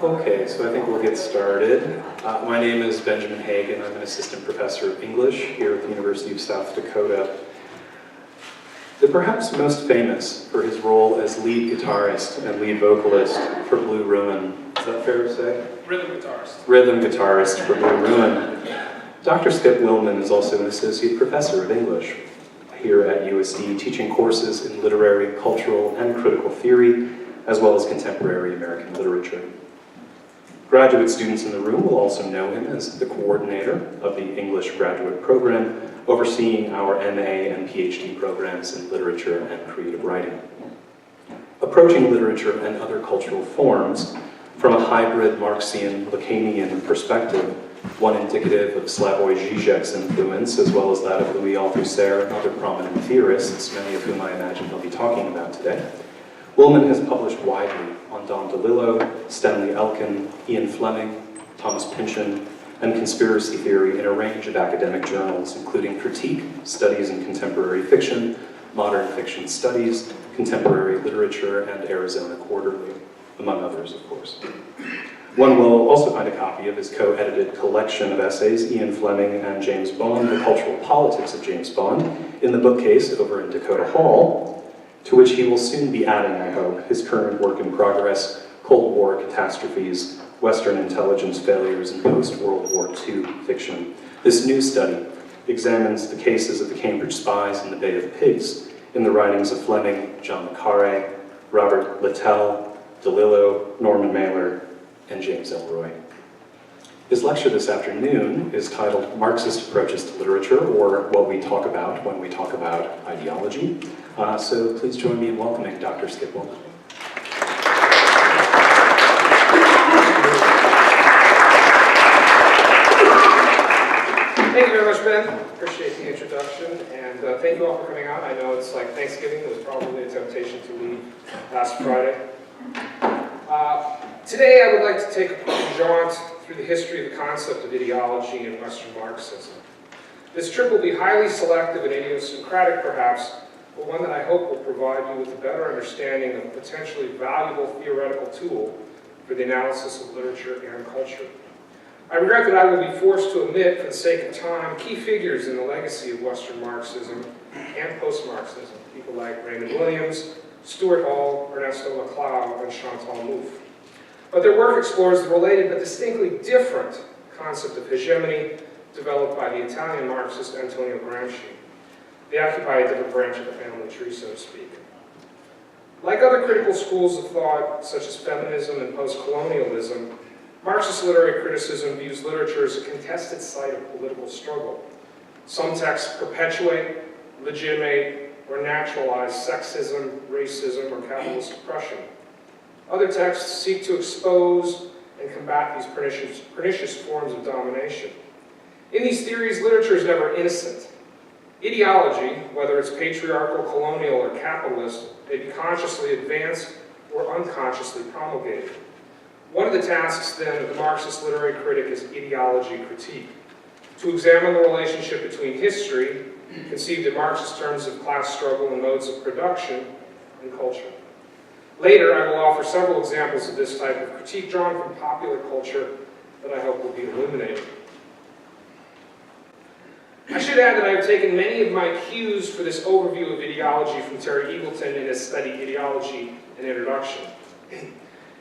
Okay, so I think we'll get started. My name is Benjamin Hagan. I'm an assistant professor of English here at the University of South Dakota. They're perhaps most famous for his role as lead guitarist and lead vocalist for Blue Ruin. Is that fair to say? Rhythm guitarist. Rhythm guitarist for Blue Ruin. Dr. Skip Willman is also an associate professor of English here at USD, teaching courses in literary, cultural, and critical theory, as well as contemporary American literature. Graduate students in the room will also know him as the coordinator of the English graduate program, overseeing our MA and PhD programs in literature and creative writing. Approaching literature and other cultural forms from a hybrid Marxian, Lacanian perspective, one indicative of Slavoj Žižek's influence, as well as that of Louis Althusser and other prominent theorists, many of whom I imagine he'll be talking about today. Willman has published widely on Don DeLillo, Stanley Elkin, Ian Fleming, Thomas Pynchon, and conspiracy theory in a range of academic journals, including Critique, Studies in Contemporary Fiction, Modern Fiction Studies, Contemporary Literature, and Arizona Quarterly, among others, of course. One will also find a copy of his co-edited collection of essays, Ian Fleming and James Bond, The Cultural Politics of James Bond, in the bookcase over in Dakota Hall, to which he will soon be adding, I hope, his current work in progress, Cold War Catastrophes, Western Intelligence Failures in Post-World War II Fiction. This new study examines the cases of the Cambridge spies in the Bay of Pigs in the writings of Fleming, John le Carré, Robert Littell, DeLillo, Norman Mailer, and James Elroy. His lecture this afternoon is titled Marxist Approaches to Literature, or What We Talk About When We Talk About Ideology. So please join me in welcoming Dr. Skip Willman. Thank you very much, Ben. Appreciate the introduction, and thank you all for coming out. I know it's like Thanksgiving. It was probably a temptation to leave last Friday. Today I would like to take a quick jaunt through the history of the concept of ideology in Western Marxism. This trip will be highly selective and idiosyncratic, perhaps, but one that I hope will provide you with a better understanding of a potentially valuable theoretical tool for the analysis of literature and culture. I regret that I will be forced to omit, for the sake of time, key figures in the legacy of Western Marxism and post-Marxism, people like Raymond Williams, Stuart Hall, Ernesto Laclau, and Chantal Mouffe. But their work explores the related but distinctly different concept of hegemony developed by the Italian Marxist Antonio Gramsci. They occupy a different branch of the family tree, so to speak. Like other critical schools of thought, such as feminism and post-colonialism, Marxist literary criticism views literature as a contested site of political struggle. Some texts perpetuate, legitimate, or naturalize sexism, racism, or capitalist oppression. Other texts seek to expose and combat these pernicious forms of domination. In these theories, literature is never innocent. Ideology, whether it's patriarchal, colonial, or capitalist, may be consciously advanced or unconsciously promulgated. One of the tasks, then, of the Marxist literary critic is ideology critique, to examine the relationship between history, conceived in Marxist terms of class struggle and modes of production, and culture. Later, I will offer several examples of this type of critique drawn from popular culture that I hope will be illuminating. I should add that I have taken many of my cues for this overview of ideology from Terry Eagleton in his study Ideology and Introduction.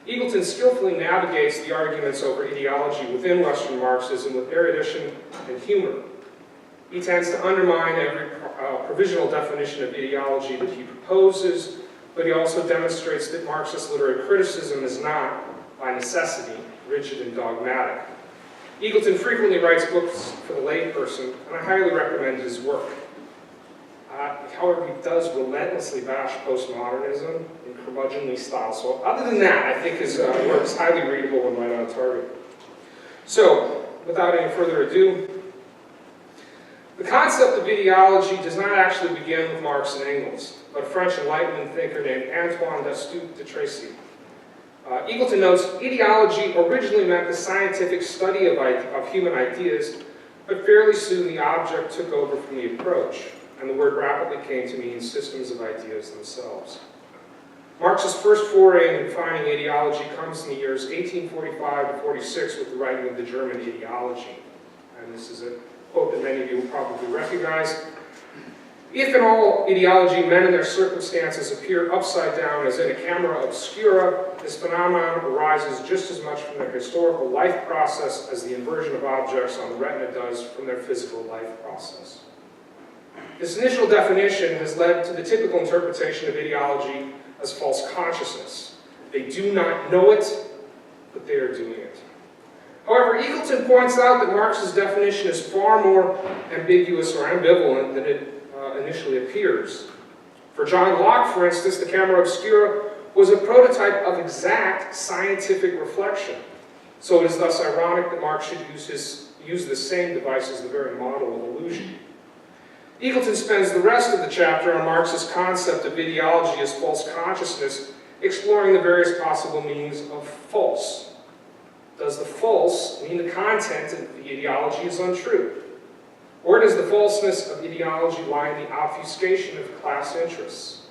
Eagleton skillfully navigates the arguments over ideology within Western Marxism with erudition and humor. He tends to undermine every provisional definition of ideology that he proposes, but he also demonstrates that Marxist literary criticism is not, by necessity, rigid and dogmatic. Eagleton frequently writes books for the layperson, and I highly recommend his work. However, he does relentlessly bash postmodernism in curmudgeonly style. So other than that, I think his work is highly readable and right on target. So, without any further ado, the concept of ideology does not actually begin with Marx and Engels, but a French Enlightenment thinker named Antoine de Tracy. Eagleton notes, ideology originally meant the scientific study of human ideas, but fairly soon the object took over from the approach, and the word rapidly came to mean systems of ideas themselves. Marx's first foray into defining ideology comes in the years 1845 to 46 with the writing of the German Ideology. And this is a quote that many of you will probably recognize. If in all ideology men and their circumstances appear upside down as in a camera obscura, this phenomenon arises just as much from their historical life process as the inversion of objects on the retina does from their physical life process. This initial definition has led to the typical interpretation of ideology as false consciousness. They do not know it, but they are doing it. However, Eagleton points out that Marx's definition is far more ambiguous or ambivalent than it initially appears. For John Locke, for instance, the camera obscura was a prototype of exact scientific reflection. So it is thus ironic that Marx should use this same device as the very model of illusion. Eagleton spends the rest of the chapter on Marx's concept of ideology as false consciousness, exploring the various possible meanings of false. Does the false mean the content of the ideology is untrue? Or does the falseness of ideology lie in the obfuscation of class interests?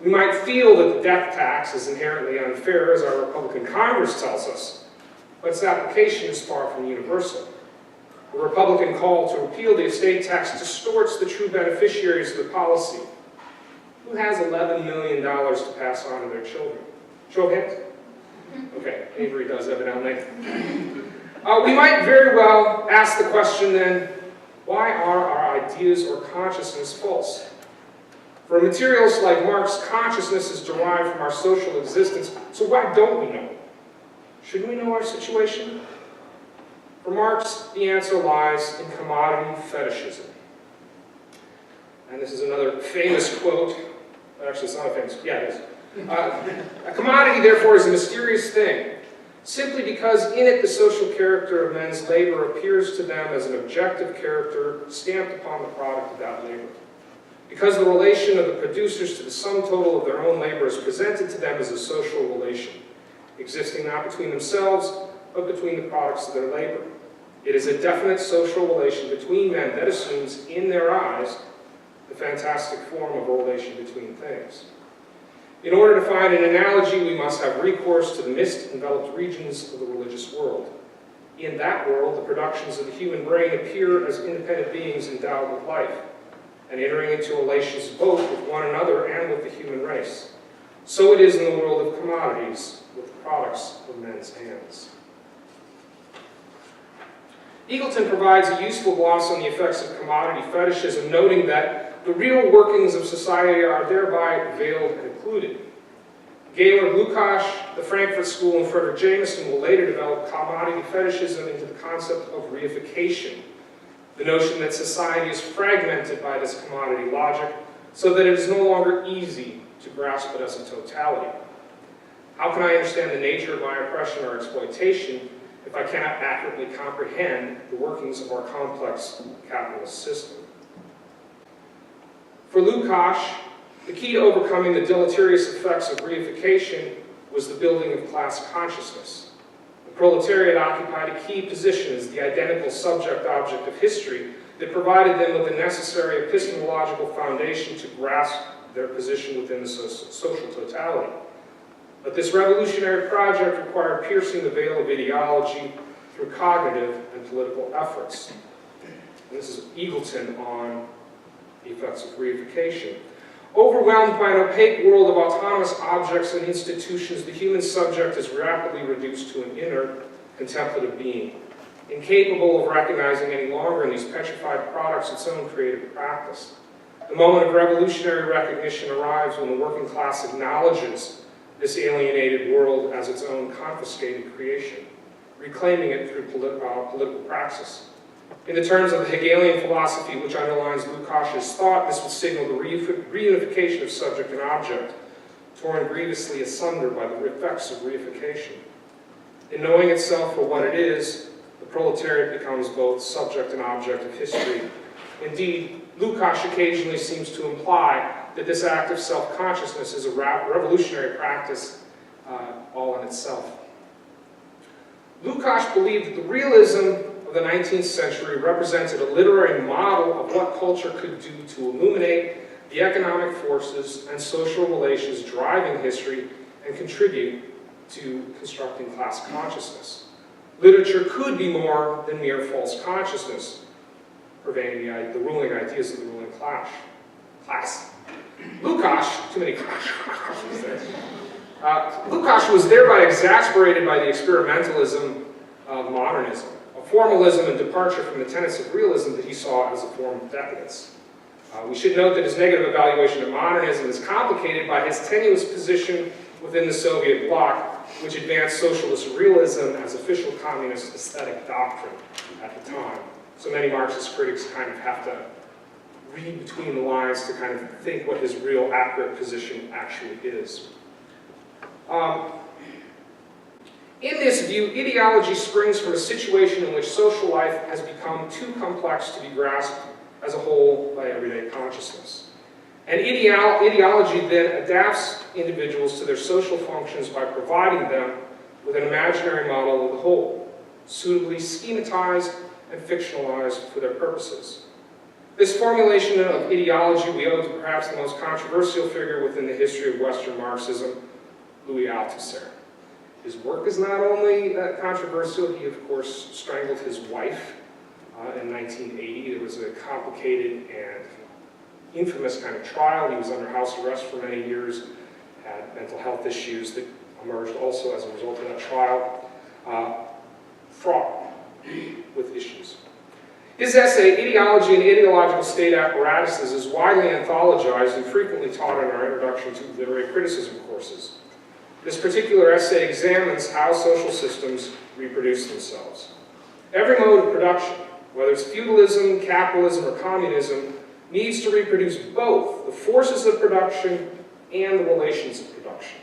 We might feel that the death tax is inherently unfair, as our Republican Congress tells us, but its application is far from universal. The Republican call to repeal the estate tax distorts the true beneficiaries of the policy. Who has $11 million to pass on to their children? Show of hands. Okay, Avery does evidently. We might very well ask the question then, why are our ideas or consciousness false? For materialists like Marx, consciousness is derived from our social existence, so why don't we know? Shouldn't we know our situation? For Marx, the answer lies in commodity fetishism. And this is another famous quote. Actually, it's not a famous, yeah, it is. A commodity, therefore, is a mysterious thing, simply because in it the social character of men's labor appears to them as an objective character stamped upon the product of that labor. Because the relation of the producers to the sum total of their own labor is presented to them as a social relation, existing not between themselves, but between the products of their labor. It is a definite social relation between men that assumes, in their eyes, the fantastic form of a relation between things. In order to find an analogy, we must have recourse to the mist-enveloped regions of the religious world. In that world, the productions of the human brain appear as independent beings endowed with life, and entering into relations both with one another and with the human race. So it is in the world of commodities, with the products of men's hands. Eagleton provides a useful gloss on the effects of commodity fetishism, noting that the real workings of society are thereby veiled and occluded. Gaylord Lukács, the Frankfurt School, and Frederick Jameson will later develop commodity fetishism into the concept of reification, the notion that society is fragmented by this commodity logic so that it is no longer easy to grasp it as a totality. How can I understand the nature of my oppression or exploitation if I cannot accurately comprehend the workings of our complex capitalist system? For Lukács, the key to overcoming the deleterious effects of reification was the building of class consciousness. The proletariat occupied a key position as the identical subject-object of history that provided them with the necessary epistemological foundation to grasp their position within the social totality. But this revolutionary project required piercing the veil of ideology through cognitive and political efforts. And this is Eagleton on the effects of reification. Overwhelmed by an opaque world of autonomous objects and institutions, the human subject is rapidly reduced to an inner, contemplative being, incapable of recognizing any longer in these petrified products its own creative practice. The moment of revolutionary recognition arrives when the working class acknowledges this alienated world as its own confiscated creation, reclaiming it through political praxis. In the terms of the Hegelian philosophy, which underlines Lukács's thought, this would signal the reunification of subject and object, torn grievously asunder by the effects of reification. In knowing itself for what it is, the proletariat becomes both subject and object of history. Indeed, Lukács occasionally seems to imply that this act of self-consciousness is a revolutionary practice all in itself. Lukács believed that the realism of the 19th century represented a literary model of what culture could do to illuminate the economic forces and social relations driving history and contribute to constructing class consciousness. Literature could be more than mere false consciousness, pervading the ruling ideas of the ruling class. Lukács, too many classes there. Lukács was thereby exasperated by the experimentalism of modernism, a formalism and departure from the tenets of realism that he saw as a form of decadence. We should note that his negative evaluation of modernism is complicated by his tenuous position within the Soviet bloc, which advanced socialist realism as official communist aesthetic doctrine at the time. So many Marxist critics kind of have to read between the lines to kind of think what his real accurate position actually is. In this view, ideology springs from a situation in which social life has become too complex to be grasped as a whole by everyday consciousness. And ideology then adapts individuals to their social functions by providing them with an imaginary model of the whole, suitably schematized and fictionalized for their purposes. This formulation of ideology we owe to perhaps the most controversial figure within the history of Western Marxism, Louis Althusser. His work is not only controversial, he of course strangled his wife in 1980. There was a complicated and infamous kind of trial. He was under house arrest for many years, had mental health issues that emerged also as a result of that trial, fraught with issues. His essay, Ideology and Ideological State Apparatuses, is widely anthologized and frequently taught in our Introduction to Literary Criticism courses. This particular essay examines how social systems reproduce themselves. Every mode of production, whether it's feudalism, capitalism, or communism, needs to reproduce both the forces of production and the relations of production.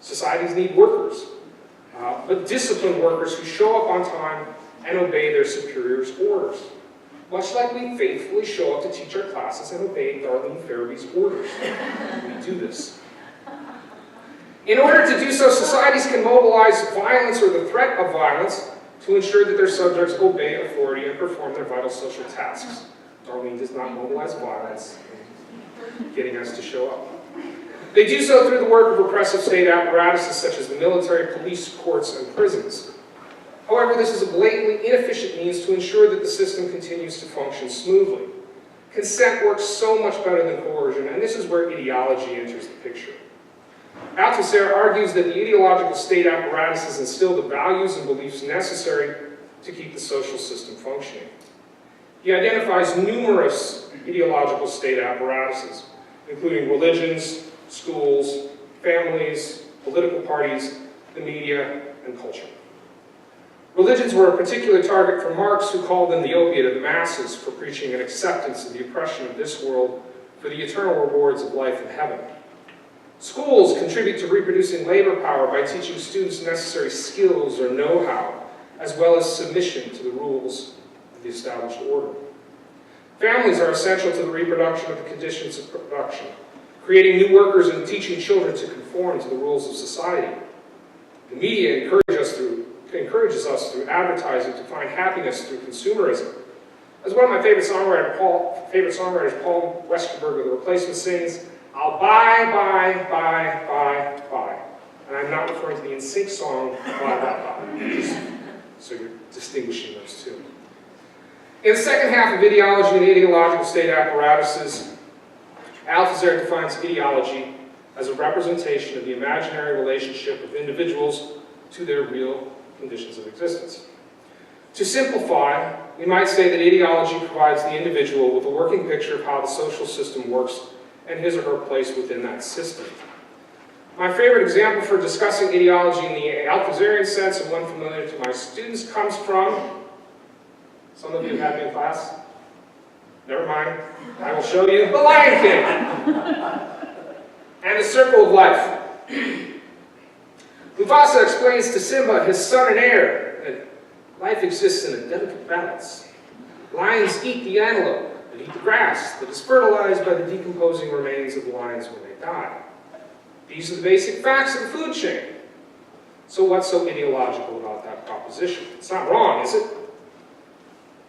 Societies need workers, but disciplined workers who show up on time and obey their superiors' orders, much like we faithfully show up to teach our classes and obey Darlene Farabee's orders. We do this. In order to do so, societies can mobilize violence or the threat of violence to ensure that their subjects obey authority and perform their vital social tasks. Darlene does not mobilize violence in getting us to show up. They do so through the work of repressive state apparatuses such as the military, police, courts, and prisons. However, this is a blatantly inefficient means to ensure that the system continues to function smoothly. Consent works so much better than coercion, and this is where ideology enters the picture. Althusser argues that the ideological state apparatuses instill the values and beliefs necessary to keep the social system functioning. He identifies numerous ideological state apparatuses, including religions, schools, families, political parties, the media, and culture. Religions were a particular target for Marx, who called them the opiate of the masses for preaching an acceptance of the oppression of this world for the eternal rewards of life in heaven. Schools contribute to reproducing labor power by teaching students necessary skills or know-how, as well as submission to the rules of the established order. Families are essential to the reproduction of the conditions of production, creating new workers and teaching children to conform to the rules of society. The media encourages us through advertising to find happiness through consumerism. As one of my favorite songwriters, Paul Westerberg of The Replacements, sings, "I'll buy. And I'm not referring to the NSYNC song, Buy. So you're distinguishing those two. In the second half of Ideology and Ideological State Apparatuses, Althusser defines ideology as a representation of the imaginary relationship of individuals to their real conditions of existence. To simplify, we might say that ideology provides the individual with a working picture of how the social system works and his or her place within that system. My favorite example for discussing ideology in the Althusserian sense, and one familiar to my students, comes from, some of you have had me in class? Never mind, I will show you, The Lion King and the Circle of Life. Mufasa explains to Simba, his son and heir, that life exists in a delicate balance. Lions eat the antelope and eat the grass that is fertilized by the decomposing remains of the lions when they die. These are the basic facts of the food chain. So what's so ideological about that proposition? It's not wrong, is it?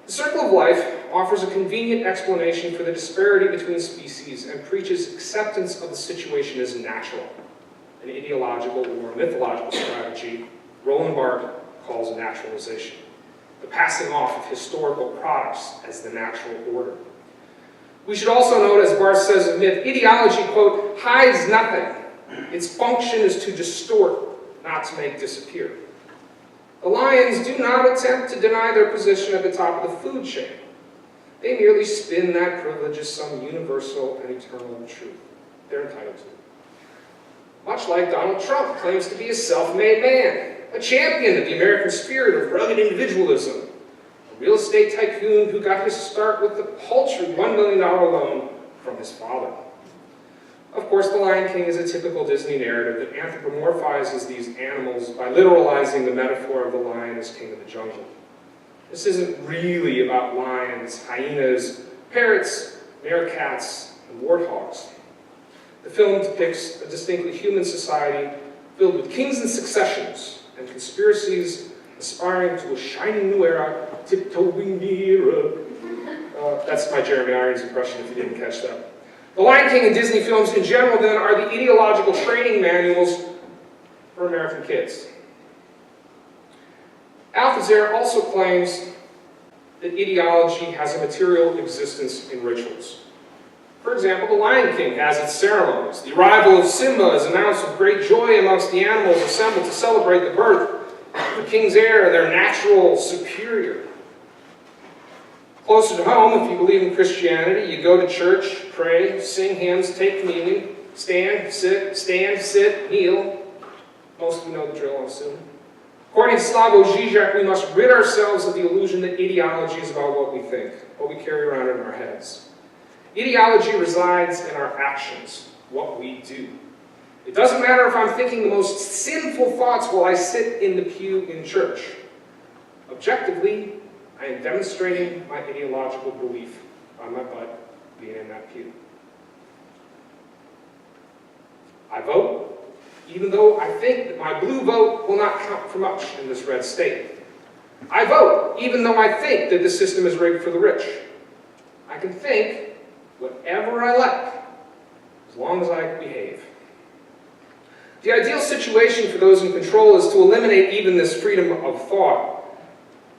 The Circle of Life offers a convenient explanation for the disparity between species and preaches acceptance of the situation as natural, an ideological or mythological strategy Roland Barthes calls naturalization, the passing off of historical products as the natural order. We should also note, as Barthes says of myth, ideology, quote, hides nothing. Its function is to distort, not to make disappear. The lions do not attempt to deny their position at the top of the food chain. They merely spin that privilege as some universal and eternal truth. They're entitled to it. Much like Donald Trump claims to be a self-made man, a champion of the American spirit of rugged individualism, a real estate tycoon who got his start with the paltry $1 million loan from his father. Of course, The Lion King is a typical Disney narrative that anthropomorphizes these animals by literalizing the metaphor of the lion as king of the jungle. This isn't really about lions, hyenas, parrots, meerkats, and warthogs. The film depicts a distinctly human society filled with kings and successions and conspiracies aspiring to a shining new era, tiptoeing nearer. That's my Jeremy Irons impression if you didn't catch that. The Lion King and Disney films in general, then, are the ideological training manuals for American kids. Althusser also claims that ideology has a material existence in rituals. For example, the Lion King has its ceremonies. The arrival of Simba is announced with great joy amongst the animals assembled to celebrate the birth of the king's heir, their natural superior. Closer to home, if you believe in Christianity, you go to church, pray, sing hymns, take communion, stand, sit, kneel. Most of you know the drill, I'm assuming. According to Slavoj Žižek, we must rid ourselves of the illusion that ideology is about what we think, what we carry around in our heads. Ideology resides in our actions, what we do. It doesn't matter if I'm thinking the most sinful thoughts while I sit in the pew in church. Objectively, I am demonstrating my ideological belief by my butt being in that pew. I vote, even though I think that my blue vote will not count for much in this red state. I vote, even though I think that the system is rigged for the rich. I can think whatever I like, as long as I behave. The ideal situation for those in control is to eliminate even this freedom of thought.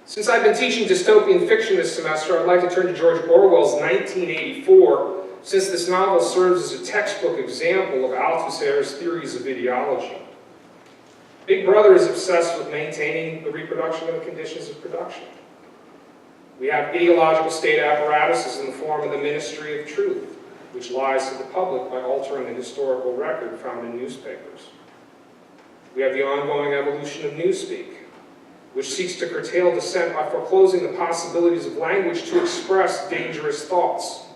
Since I've been teaching dystopian fiction this semester, I'd like to turn to George Orwell's 1984, since this novel serves as a textbook example of Althusser's theories of ideology. Big Brother is obsessed with maintaining the reproduction of the conditions of production. We have ideological state apparatuses in the form of the Ministry of Truth, which lies to the public by altering the historical record found in newspapers. We have the ongoing evolution of newspeak, which seeks to curtail dissent by foreclosing the possibilities of language to express dangerous thoughts.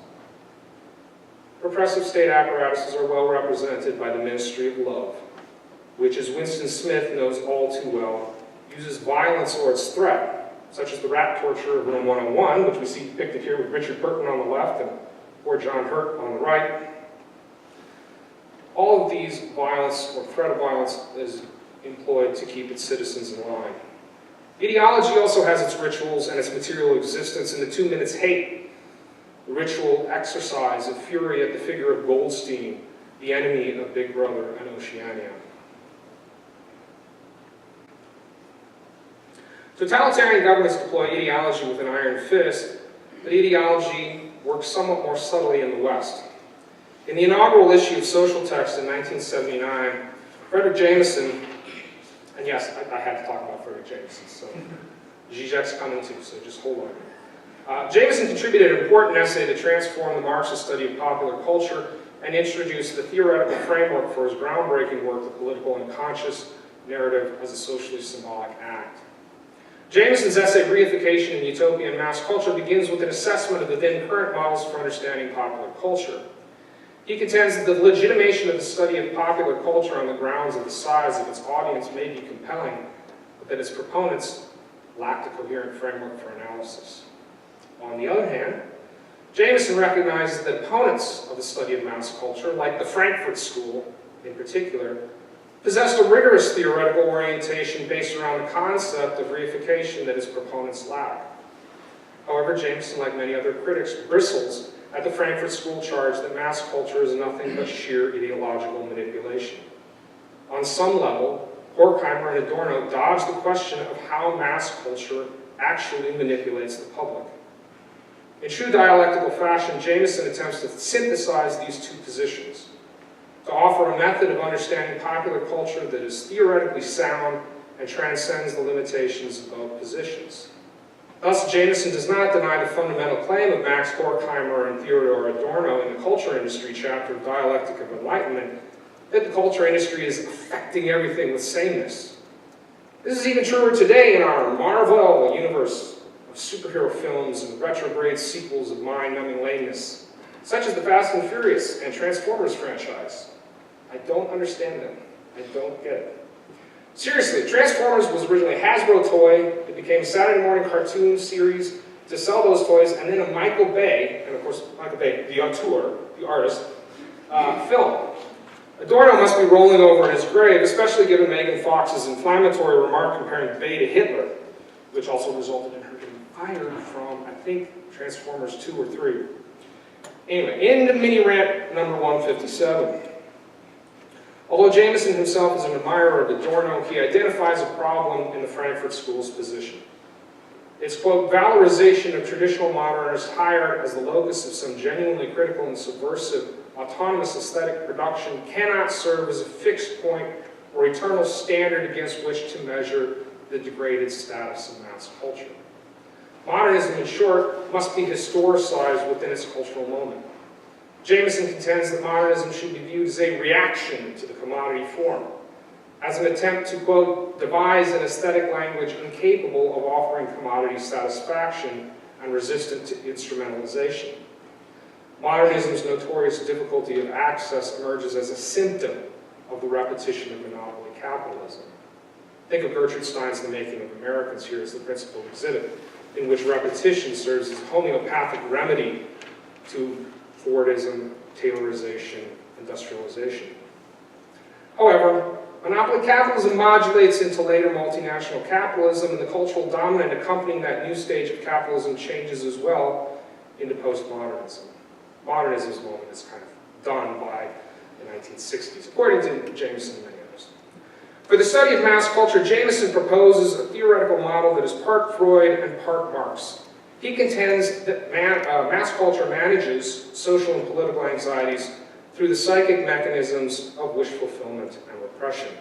Repressive state apparatuses are well represented by the Ministry of Love, which, as Winston Smith knows all too well, uses violence or its threat, such as the rat torture of Room 101, which we see depicted here with Richard Burton on the left and poor John Hurt on the right. All of these violence or threat of violence is employed to keep its citizens in line. Ideology also has its rituals and its material existence in the 2 minutes hate, the ritual exercise of fury at the figure of Goldstein, the enemy of Big Brother and Oceania. Totalitarian governments deploy ideology with an iron fist, but ideology works somewhat more subtly in the West. In the inaugural issue of Social Text in 1979, Frederick Jameson, and yes, I had to talk about Frederick Jameson, so Zizek's coming too, so just hold on. Jameson contributed an important essay to transform the Marxist study of popular culture and introduced the theoretical framework for his groundbreaking work, The Political Unconscious Narrative as a Socially Symbolic Act. Jameson's essay, Reification in Utopian Mass Culture, begins with an assessment of the then current models for understanding popular culture. He contends that the legitimation of the study of popular culture on the grounds of the size of its audience may be compelling, but that its proponents lacked a coherent framework for analysis. On the other hand, Jameson recognizes that opponents of the study of mass culture, like the Frankfurt School in particular, possessed a rigorous theoretical orientation based around the concept of reification that its proponents lack. However, Jameson, like many other critics, bristles at the Frankfurt School charge that mass culture is nothing but sheer ideological manipulation. On some level, Horkheimer and Adorno dodge the question of how mass culture actually manipulates the public. In true dialectical fashion, Jameson attempts to synthesize these two positions, to offer a method of understanding popular culture that is theoretically sound and transcends the limitations of both positions. Thus, Jameson does not deny the fundamental claim of Max Horkheimer and Theodore Adorno in the culture industry chapter of Dialectic of Enlightenment, that the culture industry is affecting everything with sameness. This is even truer today in our Marvel universe of superhero films and retrograde sequels of mind-numbing lameness, such as the Fast and Furious and Transformers franchise. I don't understand them. I don't get it. Seriously, Transformers was originally a Hasbro toy. It became a Saturday morning cartoon series to sell those toys, and then a Michael Bay, and of course Michael Bay, the auteur, the artist, film. Adorno must be rolling over in his grave, especially given Megan Fox's inflammatory remark comparing Bay to Hitler, which also resulted in her getting fired from, I think, Transformers 2 or 3. Anyway, into mini rant number 157. Although Jameson himself is an admirer of Adorno, he identifies a problem in the Frankfurt School's position. Its, quote, valorization of traditional modernists hired as the locus of some genuinely critical and subversive autonomous aesthetic production cannot serve as a fixed point or eternal standard against which to measure the degraded status of mass culture. Modernism, in short, must be historicized within its cultural moment. Jameson contends that modernism should be viewed as a reaction to the commodity form, as an attempt to, quote, devise an aesthetic language incapable of offering commodity satisfaction and resistant to instrumentalization. Modernism's notorious difficulty of access emerges as a symptom of the repetition of monopoly capitalism. Think of Gertrude Stein's The Making of Americans here as the principal exhibit, in which repetition serves as a homeopathic remedy to Fordism, Taylorization, industrialization. However, monopoly capitalism modulates into later multinational capitalism, and the cultural dominant accompanying that new stage of capitalism changes as well into postmodernism. Modernism's moment is kind of done by the 1960s, according to Jameson and many others. For the study of mass culture, Jameson proposes a theoretical model that is part Freud and part Marx. He contends that mass culture manages social and political anxieties through the psychic mechanisms of wish fulfillment and repression.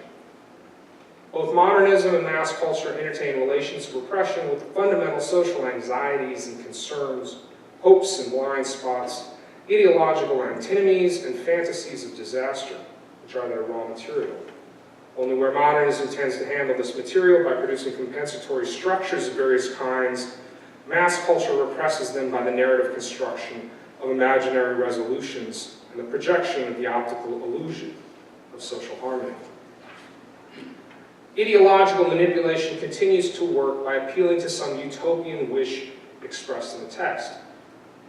Both modernism and mass culture entertain relations of repression with fundamental social anxieties and concerns, hopes and blind spots, ideological antinomies, and fantasies of disaster, which are their raw material. Only where modernism tends to handle this material by producing compensatory structures of various kinds, mass culture represses them by the narrative construction of imaginary resolutions and the projection of the optical illusion of social harmony. Ideological manipulation continues to work by appealing to some utopian wish expressed in the text.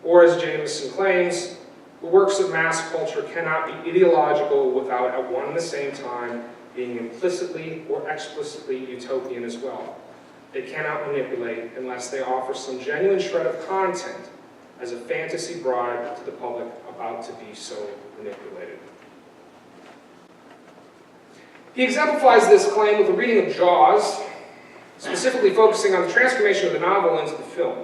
Or, as Jameson claims, the works of mass culture cannot be ideological without at one and the same time being implicitly or explicitly utopian as well. They cannot manipulate unless they offer some genuine shred of content as a fantasy bribe to the public about to be so manipulated. He exemplifies this claim with a reading of Jaws, specifically focusing on the transformation of the novel into the film,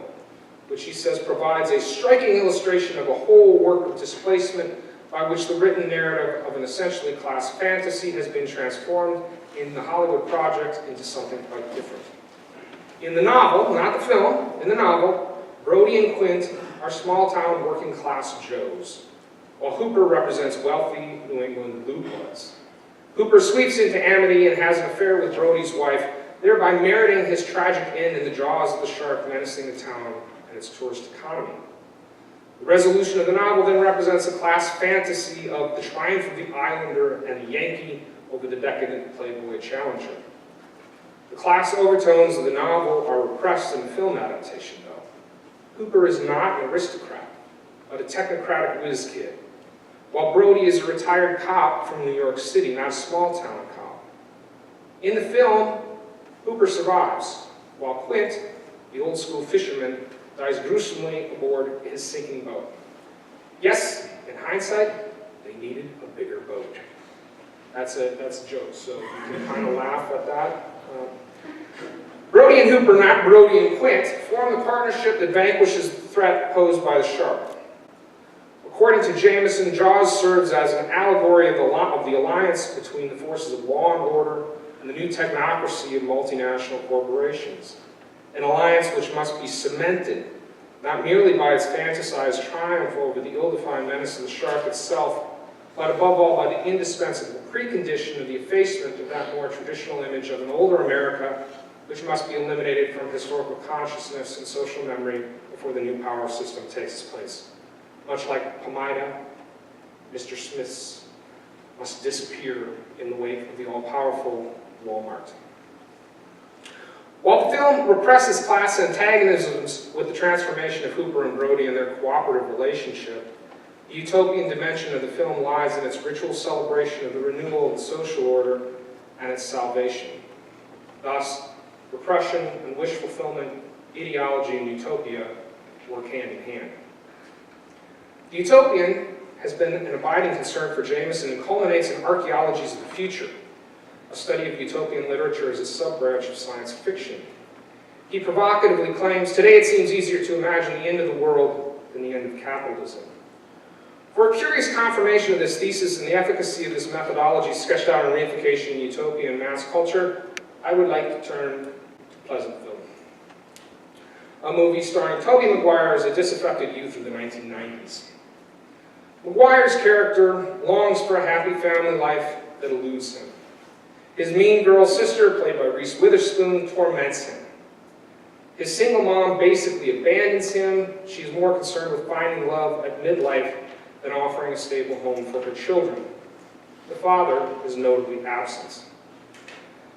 which he says provides a striking illustration of a whole work of displacement by which the written narrative of an essentially class fantasy has been transformed in the Hollywood project into something quite different. In the novel, not the film, in the novel, Brody and Quint are small-town working-class Joes, while Hooper represents wealthy New England blue bloods. Hooper sweeps into amity and has an affair with Brody's wife, thereby meriting his tragic end in the jaws of the shark menacing the town and its tourist economy. The resolution of the novel then represents a class fantasy of the triumph of the islander and the Yankee over the decadent playboy challenger. The class overtones of the novel are repressed in the film adaptation, though. Hooper is not an aristocrat, but a technocratic whiz kid, while Brody is a retired cop from New York City, not a small-town cop. In the film, Hooper survives, while Quint, the old-school fisherman, dies gruesomely aboard his sinking boat. Yes, in hindsight, they needed a bigger boat. That's a joke, so you can kind of laugh at that. Brody and Hooper, not Brody and Quint, form the partnership that vanquishes the threat posed by the shark. According to Jameson, Jaws serves as an allegory of the alliance between the forces of law and order and the new technocracy of multinational corporations. An alliance which must be cemented, not merely by its fantasized triumph over the ill-defined menace of the shark itself, but above all by the indispensable precondition of the effacement of that more traditional image of an older America, which must be eliminated from historical consciousness and social memory before the new power system takes its place. Much like Pomida, Mr. Smith's must disappear in the wake of the all-powerful Walmart. While the film represses class antagonisms with the transformation of Hooper and Brody and their cooperative relationship, the utopian dimension of the film lies in its ritual celebration of the renewal of the social order and its salvation. Thus, repression and wish fulfillment, ideology and utopia work hand in hand. The utopian has been an abiding concern for Jameson and culminates in Archaeologies of the Future, a study of utopian literature as a sub-branch of science fiction. He provocatively claims, today it seems easier to imagine the end of the world than the end of capitalism. For a curious confirmation of this thesis and the efficacy of this methodology sketched out in Reification, Utopia, and Mass Culture, I would like to turn to Pleasantville, a movie starring Tobey Maguire as a disaffected youth of the 1990s. Maguire's character longs for a happy family life that eludes him. His mean girl sister, played by Reese Witherspoon, torments him. His single mom basically abandons him. She's more concerned with finding love at midlife than offering a stable home for her children. The father is notably absent.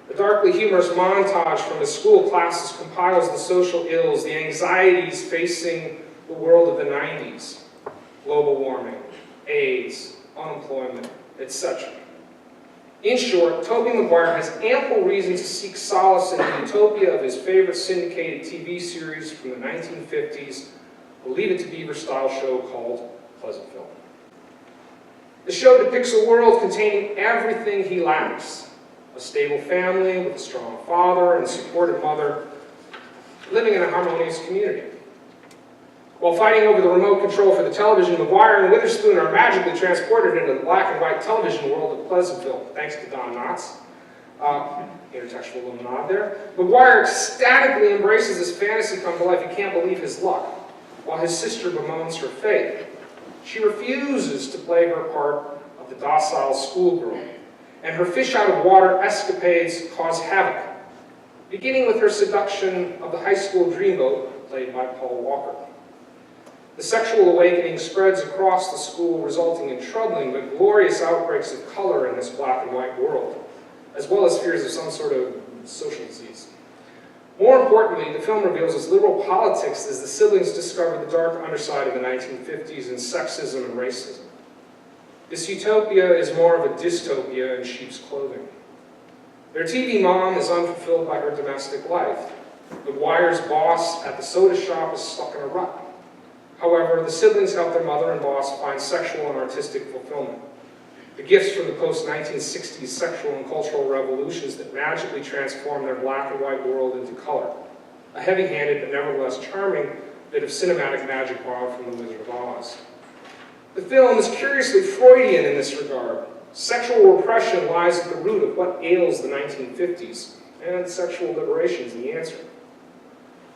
A darkly humorous montage from his school classes compiles the social ills, the anxieties facing the world of the 90s. Global warming, AIDS, unemployment, etc. In short, Tobey Maguire has ample reason to seek solace in the utopia of his favorite syndicated TV series from the 1950s, a Leave It to Beaver style show called Pleasantville. The show depicts a world containing everything he lacks: a stable family with a strong father and a supportive mother, living in a harmonious community. While fighting over the remote control for the television, Maguire and Witherspoon are magically transported into the black and white television world of Pleasantville, thanks to Don Knotts. Intertextual little nod there. Maguire ecstatically embraces this fantasy come to life. He can't believe his luck, while his sister bemoans her fate. She refuses to play her part of the docile schoolgirl, and her fish-out-of-water escapades cause havoc, beginning with her seduction of the high school dreamboat, played by Paul Walker. The sexual awakening spreads across the school, resulting in troubling but glorious outbreaks of color in this black and white world, as well as fears of some sort of social disease. More importantly, the film reveals its liberal politics as the siblings discover the dark underside of the 1950s in sexism and racism. This utopia is more of a dystopia in sheep's clothing. Their TV mom is unfulfilled by her domestic life. Maguire's boss at the soda shop is stuck in a rut. However, the siblings help their mother and boss find sexual and artistic fulfillment. The gifts from the post-1960s sexual and cultural revolutions that magically transform their black and white world into color. A heavy-handed but nevertheless charming bit of cinematic magic borrowed from The Wizard of Oz. The film is curiously Freudian in this regard. Sexual repression lies at the root of what ails the 1950s, and sexual liberation is the answer.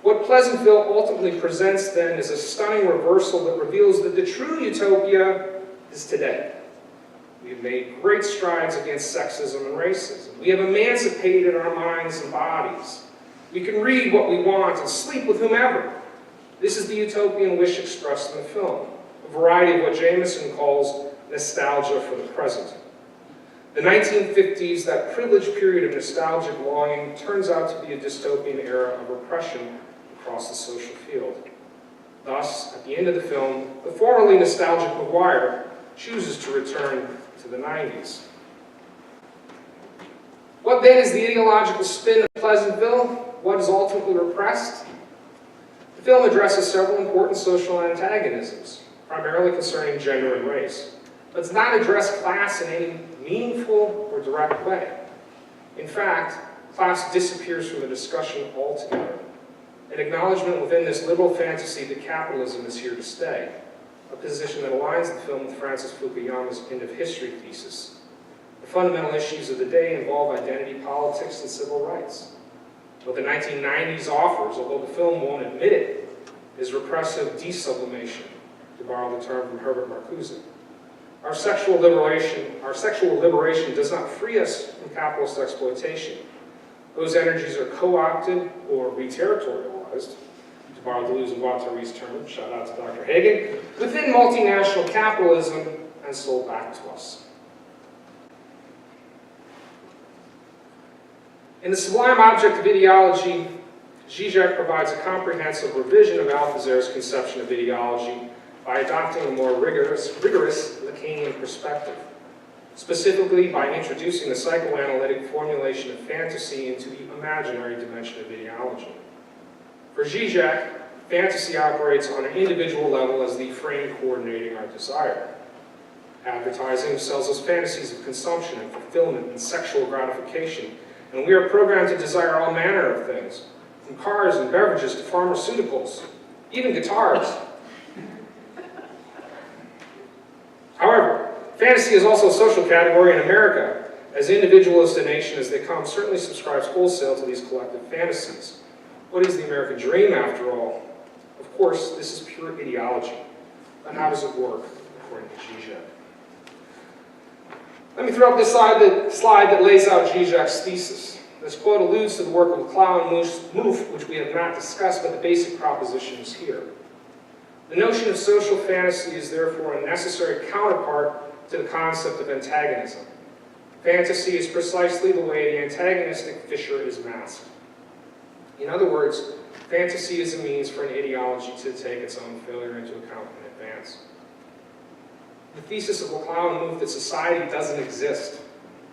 What Pleasantville ultimately presents, then, is a stunning reversal that reveals that the true utopia is today. We have made great strides against sexism and racism. We have emancipated our minds and bodies. We can read what we want and sleep with whomever. This is the utopian wish expressed in the film, a variety of what Jameson calls nostalgia for the present. The 1950s, that privileged period of nostalgic longing, turns out to be a dystopian era of repression across the social field. Thus, at the end of the film, the formerly nostalgic Maguire chooses to return to the 90s. What then is the ideological spin of Pleasantville? What is ultimately repressed? The film addresses several important social antagonisms, primarily concerning gender and race, but does not address class in any meaningful or direct way. In fact, class disappears from the discussion altogether, an acknowledgement within this liberal fantasy that capitalism is here to stay, a position that aligns the film with Francis Fukuyama's end of history thesis. The fundamental issues of the day involve identity politics and civil rights. What the 1990s offers, although the film won't admit it, is repressive desublimation, to borrow the term from Herbert Marcuse. Our sexual liberation does not free us from capitalist exploitation. Those energies are co-opted or re-territorialized, to borrow Deleuze and Guattari's term, shout out to Dr. Hagen, within multinational capitalism and sold back to us. In The Sublime Object of Ideology, Zizek provides a comprehensive revision of Althusser's conception of ideology by adopting a more rigorous Lacanian perspective, specifically by introducing the psychoanalytic formulation of fantasy into the imaginary dimension of ideology. For Zizek, fantasy operates on an individual level as the frame coordinating our desire. Advertising sells us fantasies of consumption and fulfillment and sexual gratification, and we are programmed to desire all manner of things, from cars and beverages to pharmaceuticals, even guitars. However, fantasy is also a social category in America, as individualist a nation as they come certainly subscribes wholesale to these collective fantasies. What is the American dream, after all? Of course, this is pure ideology. But how does it work, according to Zizek? Let me throw up this slide that lays out Zizek's thesis. This quote alludes to the work of Clow and Mouffe, which we have not discussed, but the basic proposition is here. The notion of social fantasy is therefore a necessary counterpart to the concept of antagonism. Fantasy is precisely the way the antagonistic fissure is masked. In other words, fantasy is a means for an ideology to take its own failure into account in advance. The thesis of Clow and Mouffe that society doesn't exist,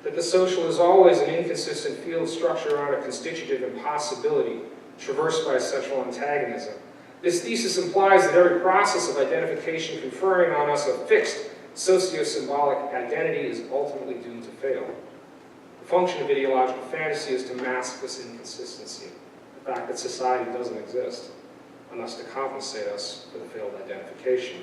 that the social is always an inconsistent field structure around a constitutive impossibility, traversed by a sexual antagonism. This thesis implies that every process of identification conferring on us a fixed socio-symbolic identity is ultimately doomed to fail. The function of ideological fantasy is to mask this inconsistency, the fact that society doesn't exist, and thus to compensate us for the failed identification.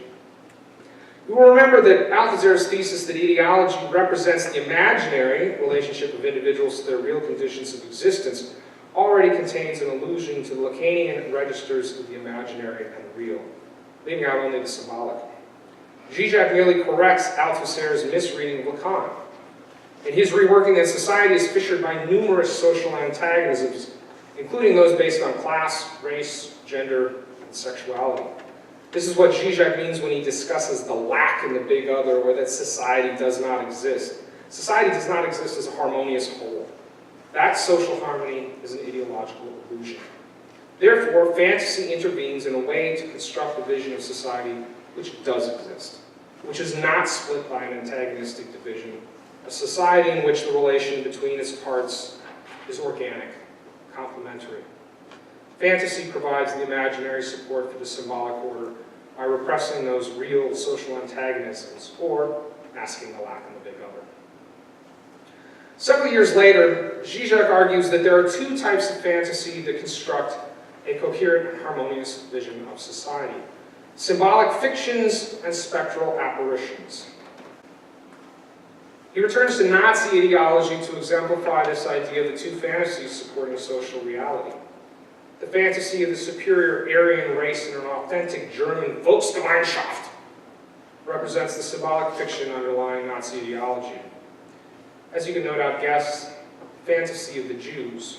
You will remember that Althusser's thesis that ideology represents the imaginary relationship of individuals to their real conditions of existence already contains an allusion to the Lacanian registers of the imaginary and the real, leaving out only the symbolic. Zizek merely corrects Althusser's misreading of Lacan. In his reworking that society is fissured by numerous social antagonisms, including those based on class, race, gender, and sexuality. This is what Zizek means when he discusses the lack in the big other, or that society does not exist. Society does not exist as a harmonious whole. That social harmony is an ideological illusion. Therefore, fantasy intervenes in a way to construct a vision of society which does exist, which is not split by an antagonistic division, a society in which the relation between its parts is organic, complementary. Fantasy provides the imaginary support for the symbolic order by repressing those real social antagonisms, or masking the lack in the big other. Several years later, Zizek argues that there are two types of fantasy that construct a coherent, harmonious vision of society: symbolic fictions and spectral apparitions. He returns to Nazi ideology to exemplify this idea of the two fantasies supporting social reality. The fantasy of the superior Aryan race in an authentic German Volksgemeinschaft represents the symbolic fiction underlying Nazi ideology. As you can no doubt guess, fantasy of the Jews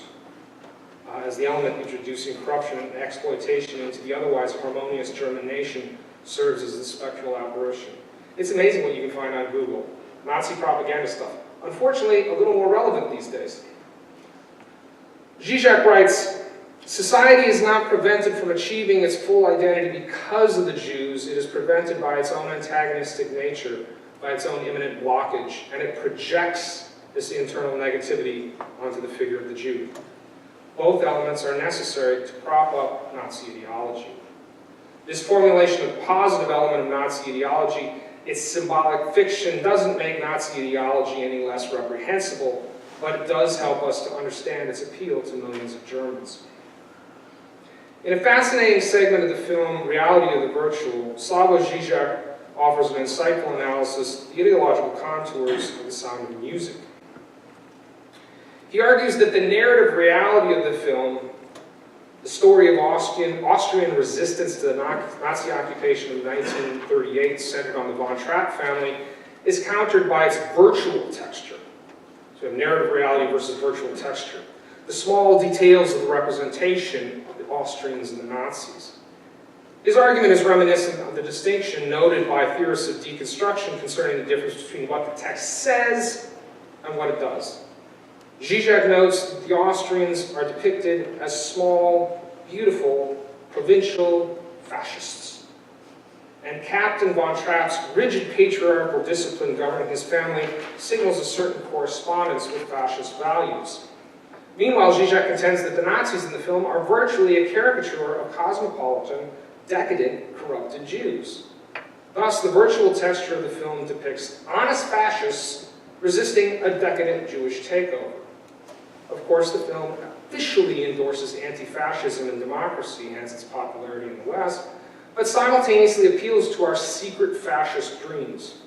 as the element introducing corruption and exploitation into the otherwise harmonious German nation serves as the spectral apparition. It's amazing what you can find on Google. Nazi propaganda stuff. Unfortunately, a little more relevant these days. Zizek writes, "Society is not prevented from achieving its full identity because of the Jews. It is prevented by its own antagonistic nature, by its own imminent blockage, and it projects this internal negativity onto the figure of the Jew. Both elements are necessary to prop up Nazi ideology. This formulation of the positive element of Nazi ideology, its symbolic fiction, doesn't make Nazi ideology any less reprehensible, but it does help us to understand its appeal to millions of Germans. In a fascinating segment of the film, Reality of the Virtual, Slavoj Žižek offers an insightful analysis of the ideological contours of The Sound of Music. He argues that the narrative reality of the film, the story of Austrian resistance to the Nazi occupation of 1938, centered on the von Trapp family, is countered by its virtual texture. So we have narrative reality versus virtual texture. The small details of the representation of the Austrians and the Nazis. His argument is reminiscent of the distinction noted by theorists of deconstruction concerning the difference between what the text says and what it does. Žižek notes that the Austrians are depicted as small, beautiful, provincial fascists. And Captain von Trapp's rigid patriarchal discipline governing his family signals a certain correspondence with fascist values. Meanwhile, Žižek contends that the Nazis in the film are virtually a caricature of cosmopolitan, decadent, corrupted Jews. Thus, the virtual texture of the film depicts honest fascists resisting a decadent Jewish takeover. Of course, the film officially endorses anti-fascism and democracy, hence its popularity in the West, but simultaneously appeals to our secret fascist dreams.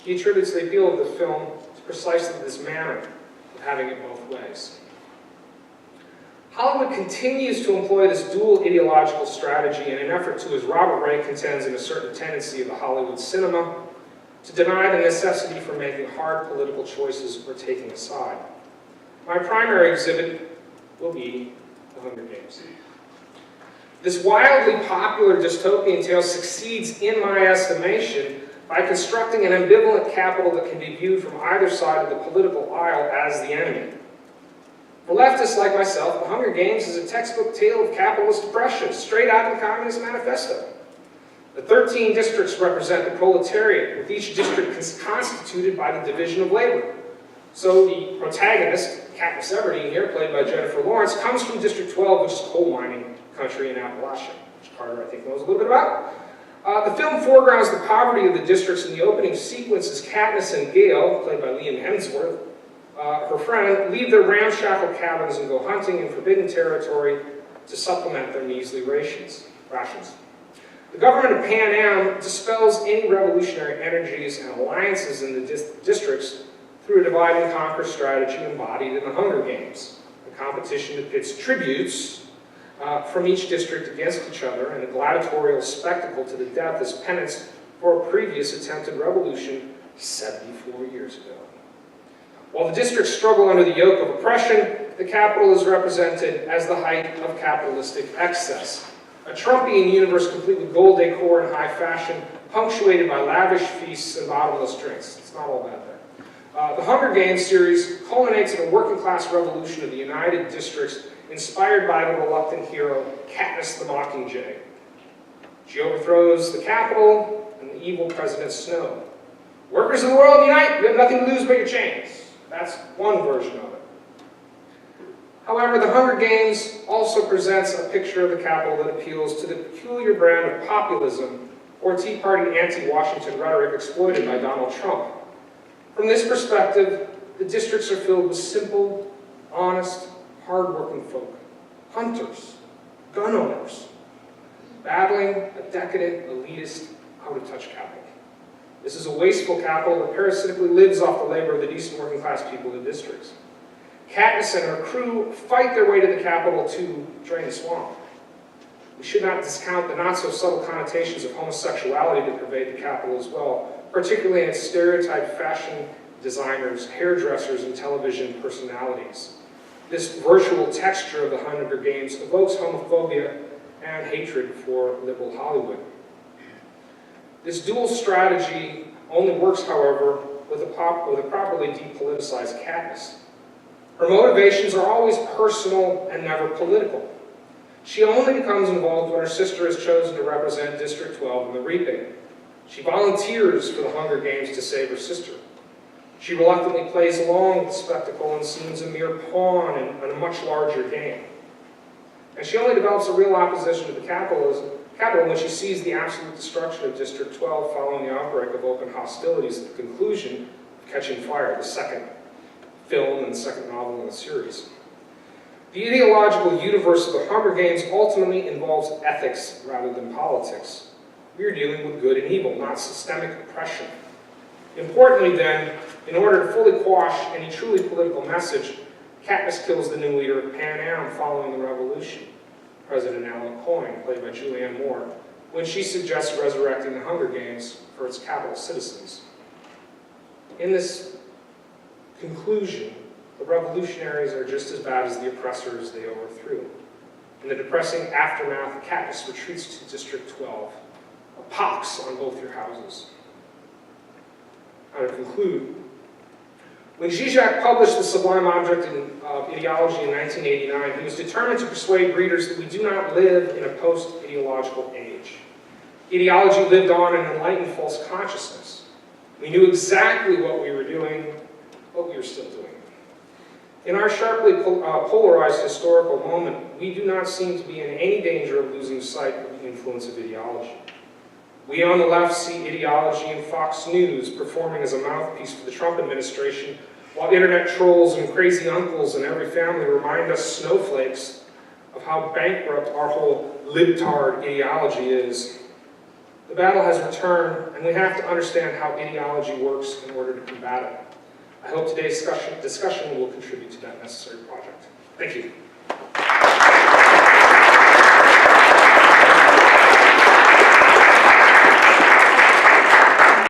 He attributes the appeal of the film to precisely this manner of having it both ways. Hollywood continues to employ this dual ideological strategy in an effort to, as Robert Ray contends in A Certain Tendency of the Hollywood Cinema, to deny the necessity for making hard political choices or taking a side. My primary exhibit will be The Hunger Games. This wildly popular dystopian tale succeeds, in my estimation, by constructing an ambivalent capital that can be viewed from either side of the political aisle as the enemy. For leftists like myself, The Hunger Games is a textbook tale of capitalist oppression, straight out of the Communist Manifesto. The 13 districts represent the proletariat, with each district constituted by the division of labor. So the protagonist, Katniss Everdeen here, played by Jennifer Lawrence, comes from District 12, which is coal mining country in Appalachia, which Carter, I think, knows a little bit about. The film foregrounds the poverty of the districts. In the opening sequence as Katniss and Gale, played by Liam Hemsworth, her friend, leave their ramshackle cabins and go hunting in forbidden territory to supplement their measly rations. The government of Pan Am dispels any revolutionary energies and alliances in the districts through a divide and conquer strategy embodied in the Hunger Games, a competition that pits tributes from each district against each other and a gladiatorial spectacle to the death as penance for a previous attempted revolution 74 years ago. While the districts struggle under the yoke of oppression, the capital is represented as the height of capitalistic excess. A Trumpian universe complete with gold decor and high fashion, punctuated by lavish feasts and bottomless drinks. It's not all bad there. The Hunger Games series culminates in a working-class revolution of the United Districts inspired by the reluctant hero, Katniss the Mockingjay. She overthrows the Capitol and the evil President Snow. Workers of the world, unite! You have nothing to lose but your chains. That's one version of it. However, the Hunger Games also presents a picture of the Capitol that appeals to the peculiar brand of populism or Tea Party anti-Washington rhetoric exploited by Donald Trump. From this perspective, the districts are filled with simple, honest, hard-working folk, hunters, gun owners, battling a decadent, elitist, out-of-touch capital. This is a wasteful capital that parasitically lives off the labor of the decent working-class people of the districts. Katniss and her crew fight their way to the capital to drain the swamp. We should not discount the not-so-subtle connotations of homosexuality that pervade the capital as well, particularly in its stereotyped fashion designers, hairdressers, and television personalities. This virtual texture of the Hunger Games evokes homophobia and hatred for liberal Hollywood. This dual strategy only works, however, with a properly depoliticized Katniss. Her motivations are always personal and never political. She only becomes involved when her sister is chosen to represent District 12 in the reaping. She volunteers for the Hunger Games to save her sister. She reluctantly plays along with the spectacle and seems a mere pawn in a much larger game. And she only develops a real opposition to the capital when she sees the absolute destruction of District 12 following the outbreak of open hostilities at the conclusion of Catching Fire, the second film and the second novel in the series. The ideological universe of the Hunger Games ultimately involves ethics rather than politics. We are dealing with good and evil, not systemic oppression. Importantly then, in order to fully quash any truly political message, Katniss kills the new leader of Pan Am following the revolution, President Alan Coyne, played by Julianne Moore, when she suggests resurrecting the Hunger Games for its capital citizens. In this conclusion, the revolutionaries are just as bad as the oppressors they overthrew. In the depressing aftermath, Katniss retreats to District 12, a pox on both your houses. Now to conclude, when Zizek published The Sublime Object of Ideology in 1989, he was determined to persuade readers that we do not live in a post-ideological age. Ideology lived on in enlightened false consciousness. We knew exactly what we were doing, what we were still doing. In our sharply polarized historical moment, we do not seem to be in any danger of losing sight of the influence of ideology. We on the left see ideology in Fox News performing as a mouthpiece for the Trump administration, while internet trolls and crazy uncles in every family remind us snowflakes of how bankrupt our whole libtard ideology is. The battle has returned, and we have to understand how ideology works in order to combat it. I hope today's discussion will contribute to that necessary project. Thank you.